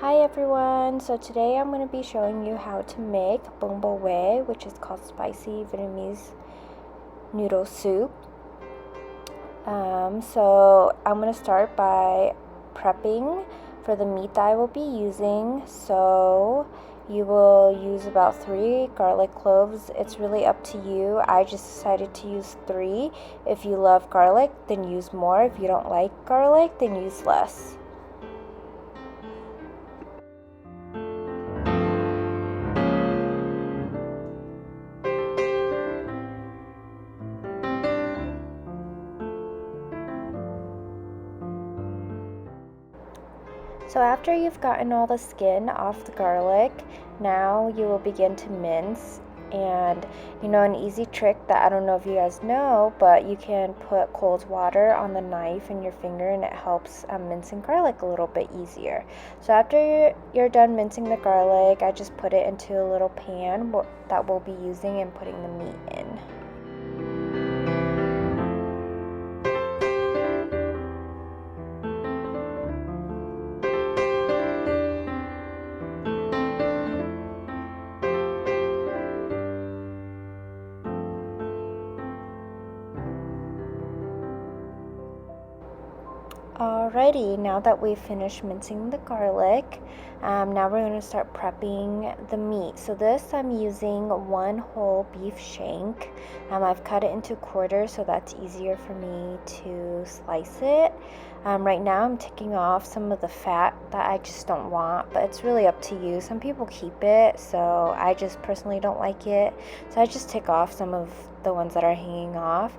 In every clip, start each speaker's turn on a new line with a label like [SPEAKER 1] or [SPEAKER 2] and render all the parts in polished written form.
[SPEAKER 1] Hi everyone, so today I'm going to be showing you how to make Bun Bo Hue, which is called spicy Vietnamese noodle soup. So I'm going to start by prepping for the meat that I will be using. So you will use about 3 garlic cloves. It's really up to you. I just decided to use 3. If you love garlic, then use more. If you don't like garlic, then use less. So after you've gotten all the skin off the garlic, now you will begin to mince. And an easy trick that I don't know if you guys know, but you can put cold water on the knife and your finger, and it helps mincing garlic a little bit easier. So after you're done mincing the garlic, I just put it into a little pan that we'll be using and putting the meat in. Alrighty, now that we've finished mincing the garlic, now we're going to start prepping the meat. So this, I'm using 1 whole beef shank. I've cut it into quarters so that's easier for me to slice it. Right now I'm taking off some of the fat that I just don't want, but it's really up to you. Some people keep it, so I just personally don't like it. So I just take off some of the ones that are hanging off.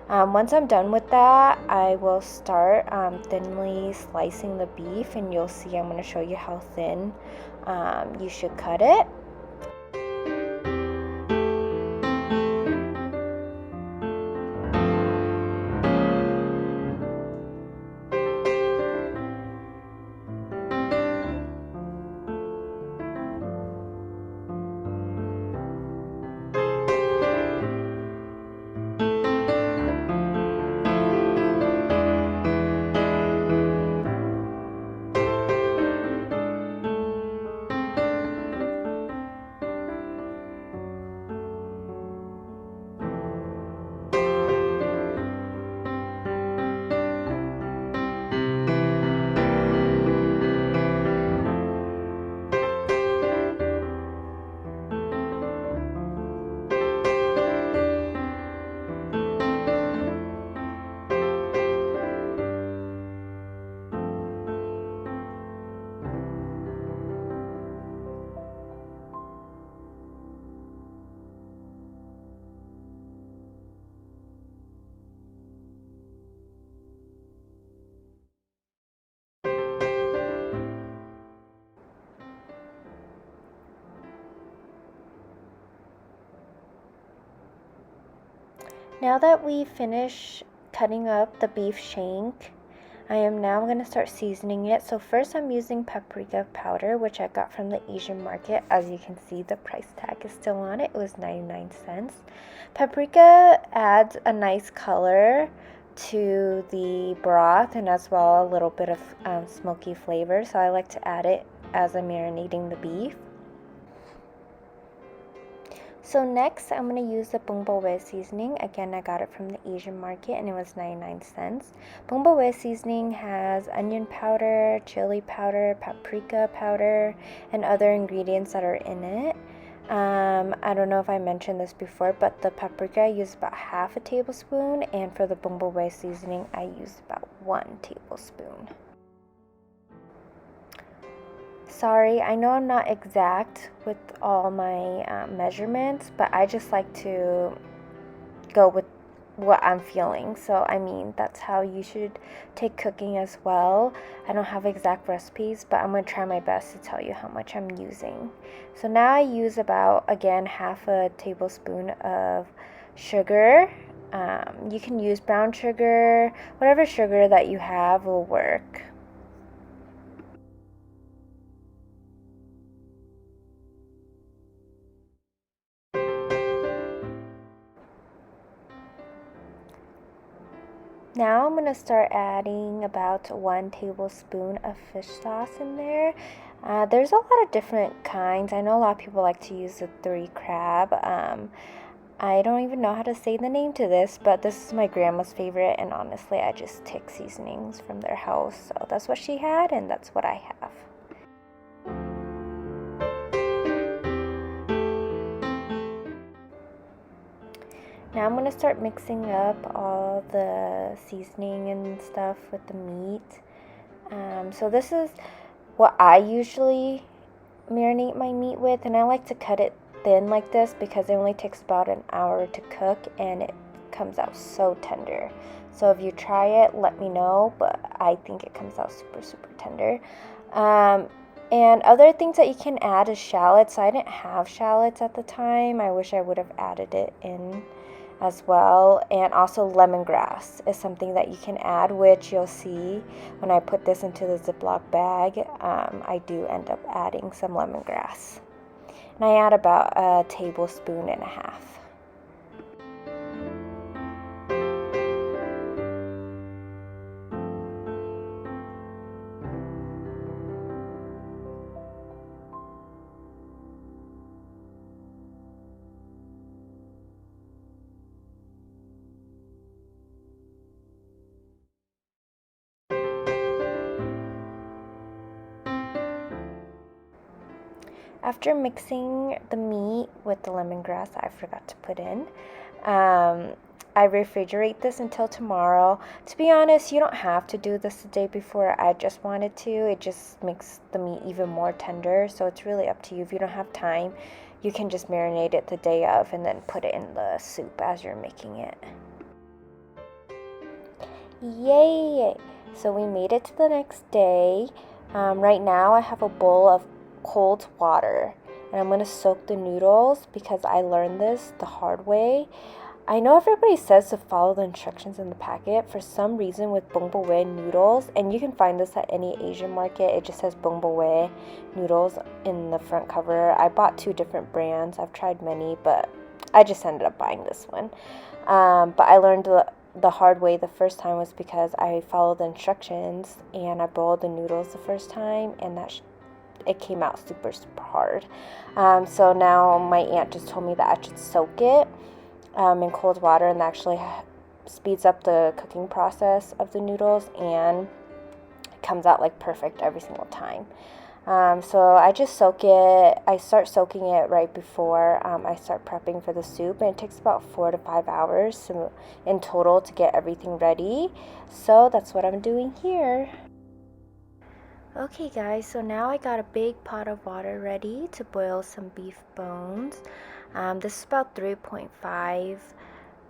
[SPEAKER 1] Once I'm done with that, I will start thinly slicing the beef, and you'll see I'm going to show you how thin you should cut it. Now that we finish cutting up the beef shank, I am now going to start seasoning it. So first I'm using paprika powder, which I got from the Asian market. As you can see, the price tag is still on it. It was 99 cents. Paprika adds a nice color to the broth, and as well a little bit of smoky flavor. So I like to add it as I'm marinating the beef. So next, I'm going to use the Bun Bo Hue seasoning. Again, I got it from the Asian market, and it was 99 cents. Bun Bo Hue seasoning has onion powder, chili powder, paprika powder, and other ingredients that are in it. I don't know if I mentioned this before, but the paprika I use about half a tablespoon, and for the Bun Bo Hue seasoning, I use about 1 tablespoon. Sorry, I know I'm not exact with all my measurements, but I just like to go with what I'm feeling. So, I mean, that's how you should take cooking as well. I don't have exact recipes, but I'm going to try my best to tell you how much I'm using. So now I use about, again, half a tablespoon of sugar. You can use brown sugar, whatever sugar that you have will work. Now I'm going to start adding about 1 tablespoon of fish sauce in there. There's a lot of different kinds. I know a lot of people like to use the 3 crab. I don't even know how to say the name to this, but this is my grandma's favorite, and honestly I just take seasonings from their house. So that's what she had, and that's what I have. Now I'm going to start mixing up all the seasoning and stuff with the meat. So this is what I usually marinate my meat with, and I like to cut it thin like this because it only takes about an hour to cook and it comes out so tender. So if you try it, let me know, but I think it comes out super tender. And other things that you can add is shallots. I didn't have shallots at the time. I wish I would have added it in as well. And also lemongrass is something that you can add, which you'll see when I put this into the Ziploc bag. I do end up adding some lemongrass, and I add about 1.5 tablespoons. After mixing the meat with the lemongrass I forgot to put in, I refrigerate this until tomorrow. To be honest, you don't have to do this the day before. I just wanted to. It just makes the meat even more tender, so it's really up to you. If you don't have time, you can just marinate it the day of and then put it in the soup as you're making it. Yay! So we made it to the next day. Right now I have a bowl of cold water, and I'm going to soak the noodles because I learned this the hard way. I know everybody says to follow the instructions in the packet. For some reason with Bun Bo Hue noodles, and you can find this at any Asian market, it just says Bun Bo Hue noodles in the front cover. I bought 2 different brands. I've tried many, but I just ended up buying this one. But I learned the hard way the first time was because I followed the instructions and I boiled the noodles the first time, and it came out super hard. So now my aunt just told me that I should soak it in cold water, and that actually speeds up the cooking process of the noodles, and it comes out like perfect every single time. So I just soak it. I start soaking it right before I start prepping for the soup, and it takes about 4 to 5 hours in total to get everything ready. So that's what I'm doing here. Okay guys, so now I got a big pot of water ready to boil some beef bones. This is about 3.5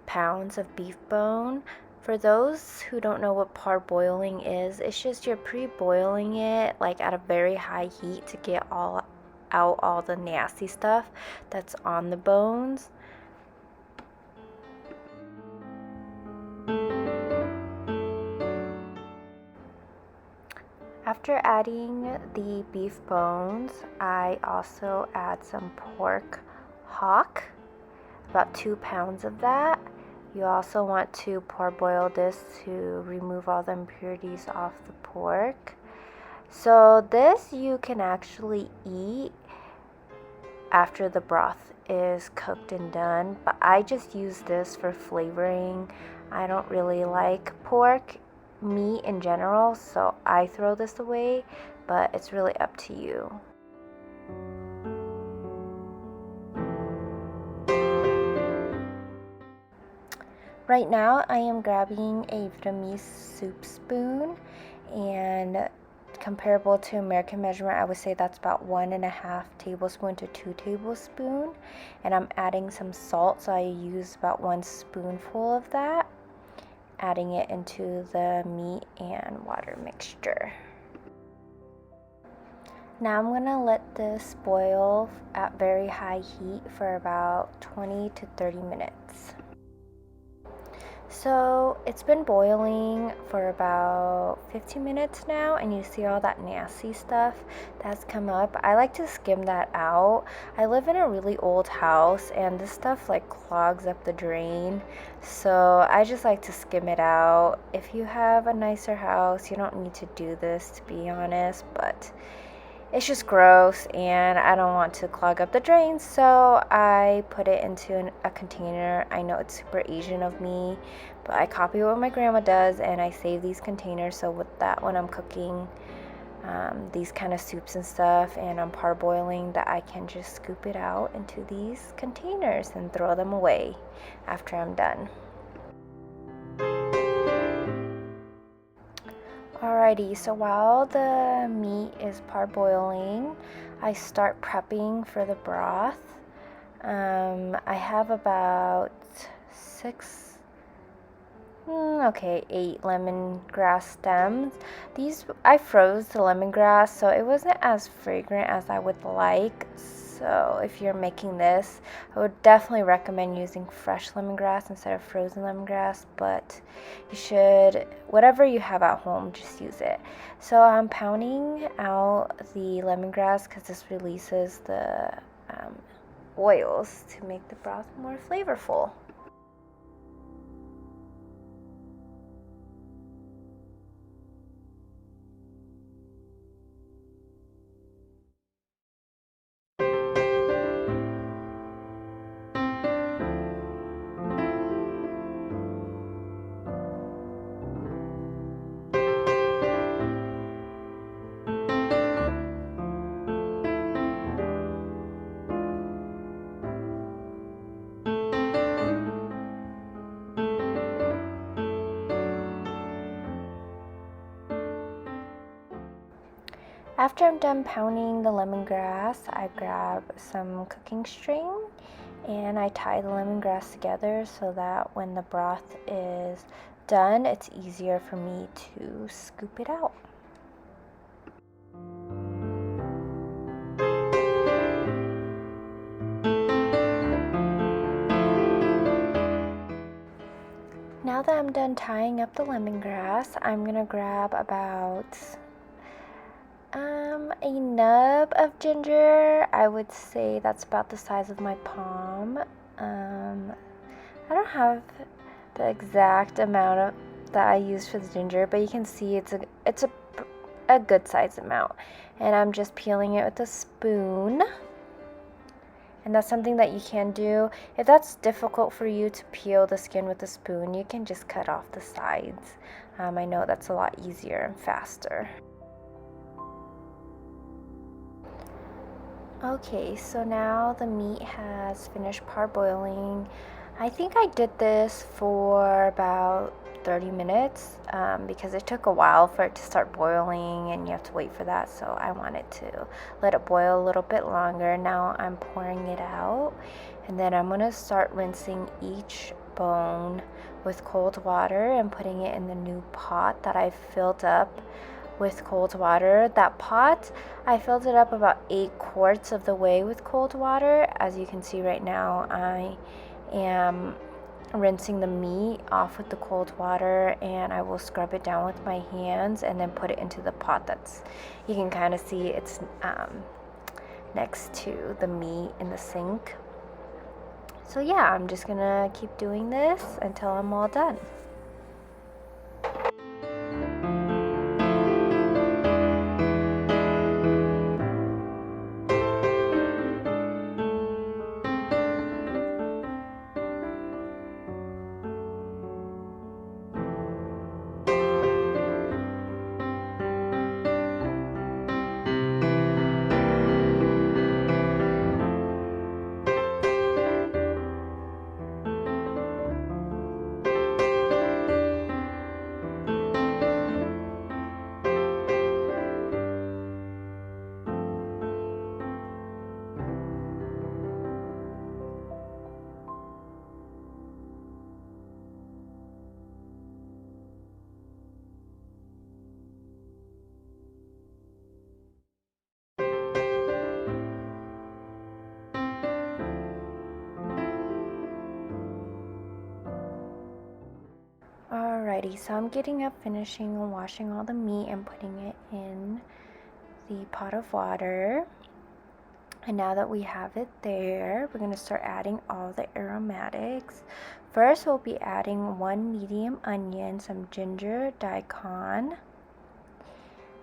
[SPEAKER 1] pounds of beef bone. For those who don't know what parboiling is, it's just you're pre-boiling it like at a very high heat to get out all the nasty stuff that's on the bones. After adding the beef bones, I also add some pork hock, about 2 pounds of that. You also want to parboil this to remove all the impurities off the pork. So this you can actually eat after the broth is cooked and done, but I just use this for flavoring. I don't really like pork meat in general, so I throw this away, but it's really up to you. Right now I am grabbing a Vietnamese soup spoon, and comparable to American measurement, I would say that's about 1.5 tablespoon to 2 tablespoons, and I'm adding some salt, so I use about 1 spoonful of that, adding it into the meat and water mixture. Now I'm going to let this boil at very high heat for about 20 to 30 minutes. So it's been boiling for about 15 minutes now, and you see all that nasty stuff that's come up. I like to skim that out. I live in a really old house, and this stuff like clogs up the drain. So I just like to skim it out. If you have a nicer house, you don't need to do this, to be honest, but it's just gross and I don't want to clog up the drains, so I put it into a container. I know it's super Asian of me, but I copy what my grandma does and I save these containers, so with that, when I'm cooking these kind of soups and stuff and I'm parboiling, that I can just scoop it out into these containers and throw them away after I'm done. Alrighty, so while the meat is parboiling, I start prepping for the broth. I have about 8 lemongrass stems. These, I froze the lemongrass, so it wasn't as fragrant as I would like. So if you're making this, I would definitely recommend using fresh lemongrass instead of frozen lemongrass, but you should, whatever you have at home, just use it. So I'm pounding out the lemongrass because this releases the oils to make the broth more flavorful. After I'm done pounding the lemongrass, I grab some cooking string and I tie the lemongrass together so that when the broth is done, it's easier for me to scoop it out. Now that I'm done tying up the lemongrass, I'm gonna grab about a nub of ginger. I would say that's about the size of my palm. I don't have the exact amount that I use for the ginger, but you can see it's a good size amount. And I'm just peeling it with a spoon. And that's something that you can do. If that's difficult for you to peel the skin with a spoon, you can just cut off the sides. I know that's a lot easier and faster. Okay, so now the meat has finished parboiling. I think I did this for about 30 minutes because it took a while for it to start boiling and you have to wait for that, so I wanted to let it boil a little bit longer. Now I'm pouring it out and then I'm going to start rinsing each bone with cold water and putting it in the new pot that I filled up with cold water. That pot, I filled it up about 8 quarts of the way with cold water. As you can see right now, I am rinsing the meat off with the cold water and I will scrub it down with my hands and then put it into the pot that's, you can kind of see it's next to the meat in the sink. So yeah, I'm just gonna keep doing this until I'm all done. so I'm getting up, finishing and washing all the meat and putting it in the pot of water. And now that we have it there, we're going to start adding all the aromatics. First, we'll be adding 1 medium onion, some ginger, daikon.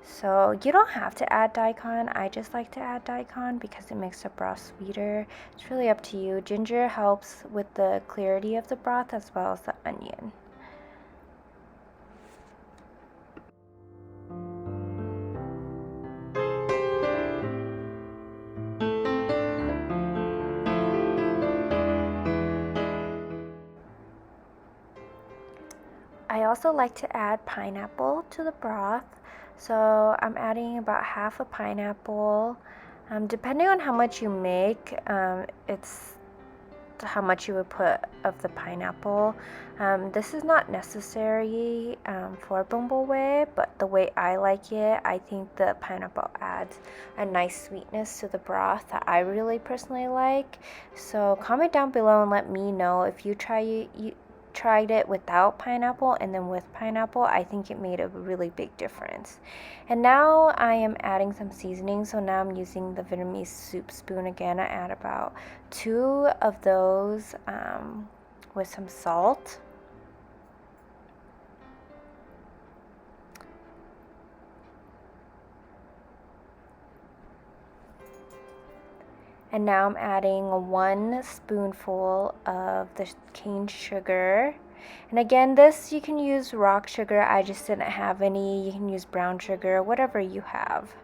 [SPEAKER 1] So you don't have to add daikon. I just like to add daikon because it makes the broth sweeter. It's really up to you. Ginger helps with the clarity of the broth as well as the onion. I also like to add pineapple to the broth. So I'm adding about half a pineapple. Depending on how much you make, it's how much you would put of the pineapple. This is not necessary for Bun Bo Hue, but the way I like it, I think the pineapple adds a nice sweetness to the broth that I really personally like. So comment down below and let me know if you tried it without pineapple and then with pineapple. I think it made a really big difference. And now I am adding some seasoning. So now I'm using the Vietnamese soup spoon again. I add about 2 of those with some salt. And now I'm adding 1 spoonful of the cane sugar. And again, this you can use rock sugar. I just didn't have any. You can use brown sugar, whatever you have.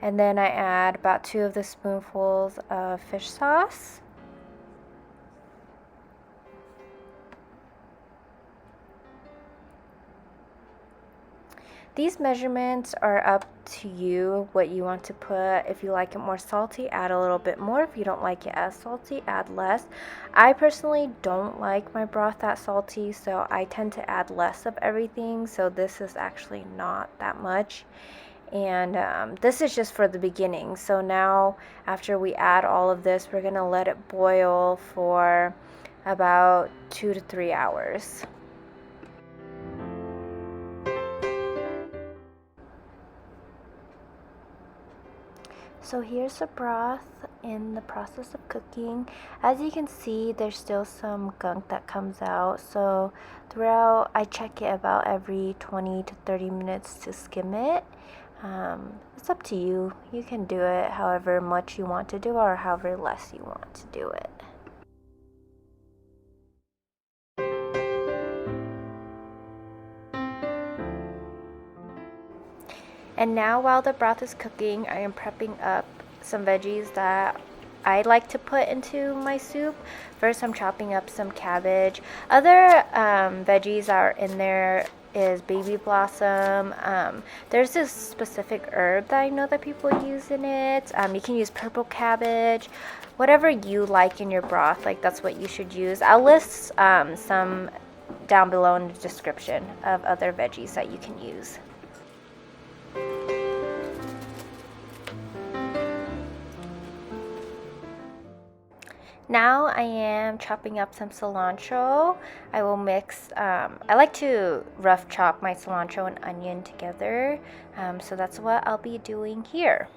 [SPEAKER 1] And then I add about 2 of the spoonfuls of fish sauce. These measurements are up to you, what you want to put. If you like it more salty, add a little bit more. If you don't like it as salty, add less. I personally don't like my broth that salty, so I tend to add less of everything. So this is actually not that much. And this is just for the beginning. So now after we add all of this, we're going to let it boil for about 2 to 3 hours. So here's the broth in the process of cooking. As you can see, there's still some gunk that comes out. So throughout, I check it about every 20 to 30 minutes to skim it. It's up to you. You can do it however much you want to do or however less you want to do it. And now while the broth is cooking, I am prepping up some veggies that I like to put into my soup. First, I'm chopping up some cabbage. Other veggies are in there is baby blossom. There's this specific herb that I know that people use in it. You can use purple cabbage. Whatever you like in your broth, like that's what you should use. I'll list some down below in the description of other veggies that you can use. Now I am chopping up some cilantro. I will mix, I like to rough chop my cilantro and onion together, so that's what I'll be doing here.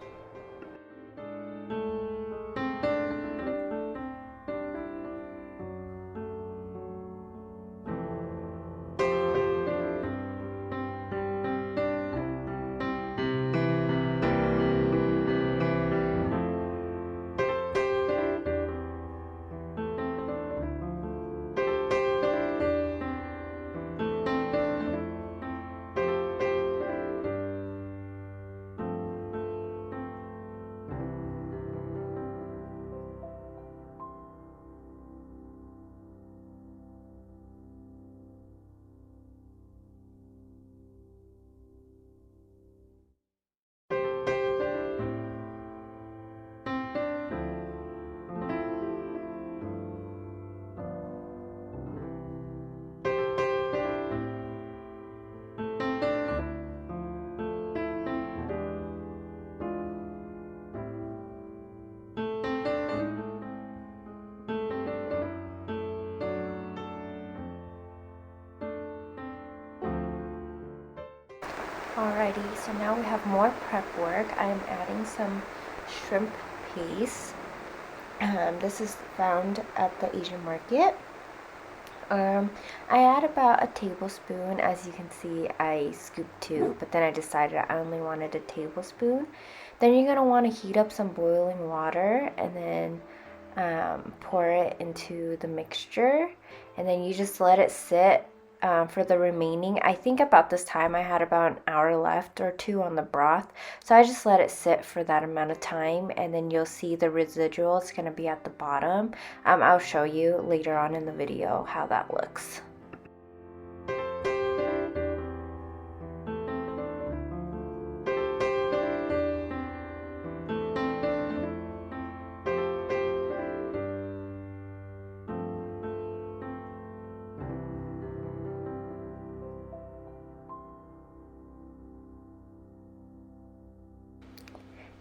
[SPEAKER 1] Alrighty, so now we have more prep work. I am adding some shrimp paste. This is found at the Asian market. I add about a tablespoon. As you can see, I scooped 2, but then I decided I only wanted a tablespoon. Then you're going to want to heat up some boiling water and then pour it into the mixture, and then you just let it sit for the remaining. I think about this time I had about an hour left or 2 on the broth, so I just let it sit for that amount of time, and then you'll see the residual. It's going to be at the bottom. I'll show you later on in the video how that looks.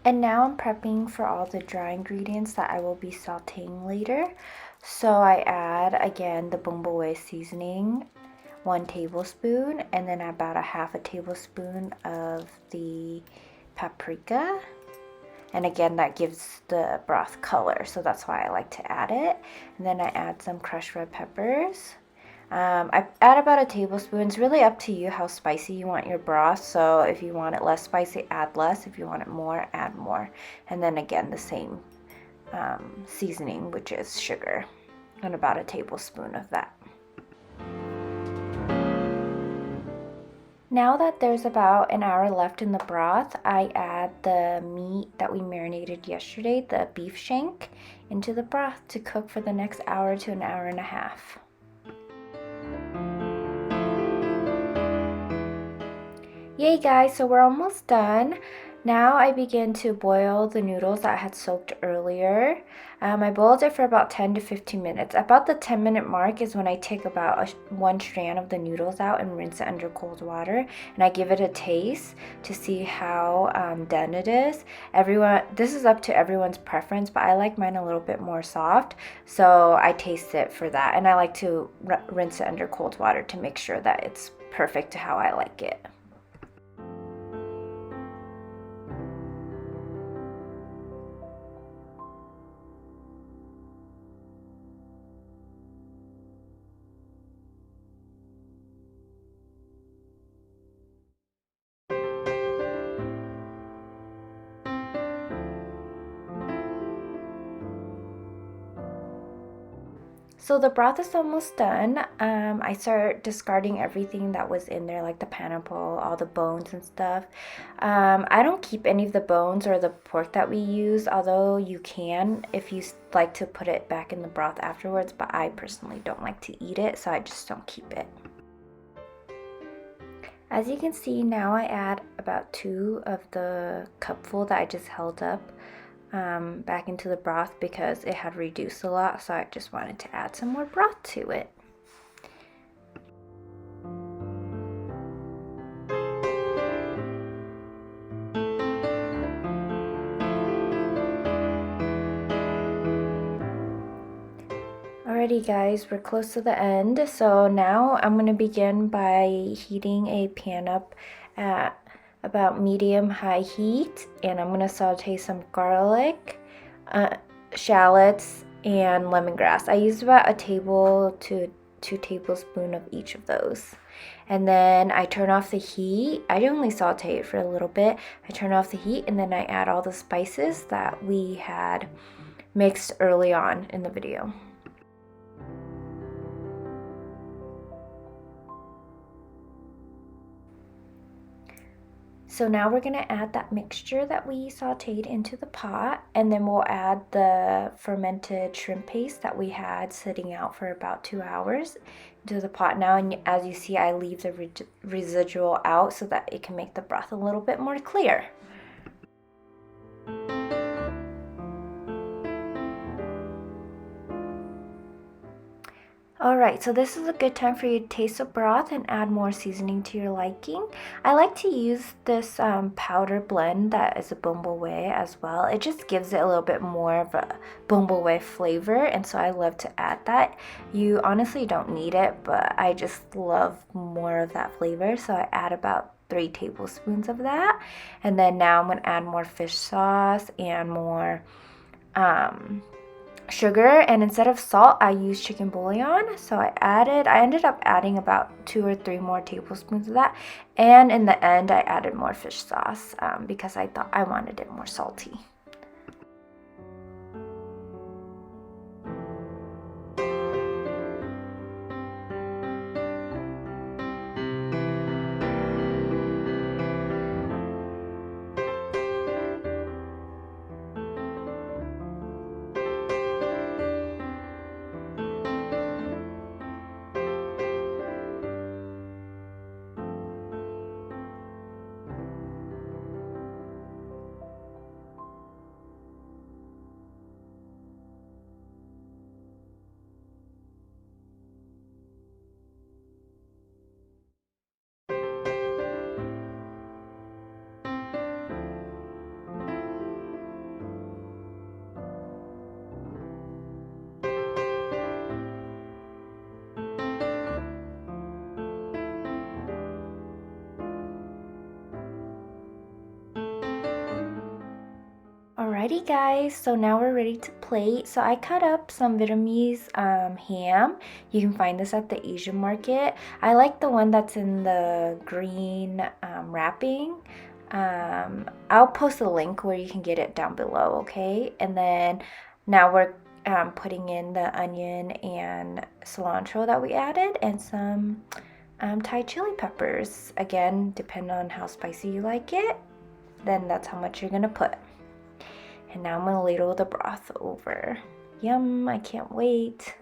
[SPEAKER 1] And now I'm prepping for all the dry ingredients that I will be sauteing later. So I add again the Bun Bo Hue seasoning, 1 tablespoon, and then about a half a tablespoon of the paprika. And again, that gives the broth color, so that's why I like to add it. And then I add some crushed red peppers. I add about a tablespoon. It's really up to you how spicy you want your broth. So if you want it less spicy, add less. If you want it more, add more. And then again, the same seasoning, which is sugar, and about a tablespoon of that. Now that there's about an hour left in the broth, I add the meat that we marinated yesterday, the beef shank, into the broth to cook for the next hour to an hour and a half. Yay guys, so we're almost done. Now I begin to boil the noodles that I had soaked earlier. I boiled it for about 10 to 15 minutes. About the 10-minute mark is when I take about one strand of the noodles out and rinse it under cold water, and I give it a taste to see how done it is. This is up to everyone's preference, but I like mine a little bit more soft, so I taste it for that, and I like to rinse it under cold water to make sure that it's perfect to how I like it. So the broth is almost done. I start discarding everything that was in there, like the pineapple, all the bones and stuff. I don't keep any of the bones or the pork that we use, although you can if you like to put it back in the broth afterwards, but I personally don't like to eat it, so I just don't keep it. As you can see, now I add about 2 of the cupful that I just held up back into the broth because it had reduced a lot, so I just wanted to add some more broth to it. Alrighty guys, we're close to the end, so now I'm going to begin by heating a pan up at about medium-high heat, and I'm going to saute some garlic, shallots, and lemongrass. I used about a table to 2 tablespoons of each of those. And then I turn off the heat. I only saute it for a little bit. I turn off the heat, and then I add all the spices that we had mixed early on in the video. So now we're going to add that mixture that we sauteed into the pot, and then we'll add the fermented shrimp paste that we had sitting out for about 2 hours into the pot now. And as you see, I leave the residual out so that it can make the broth a little bit more clear. Alright, so this is a good time for you to taste the broth and add more seasoning to your liking. I like to use this powder blend that is a Bun Bo Hue as well. It just gives it a little bit more of a Bun Bo Hue flavor, and so I love to add that. You honestly don't need it, but I just love more of that flavor, so I add about 3 tablespoons of that. And then now I'm going to add more fish sauce and more sugar, and instead of salt I used chicken bouillon, so I ended up adding about 2 or 3 more tablespoons of that, and in the end I added more fish sauce because I thought I wanted it more salty. Alrighty guys, so now we're ready to plate. So I cut up some Vietnamese ham. You can find this at the Asian market. I like the one that's in the green wrapping. I'll post a link where you can get it down below, okay? And then now we're putting in the onion and cilantro that we added, and some Thai chili peppers. Again, depending on how spicy you like it, then that's how much you're gonna put. And now I'm gonna ladle the broth over. Yum, I can't wait.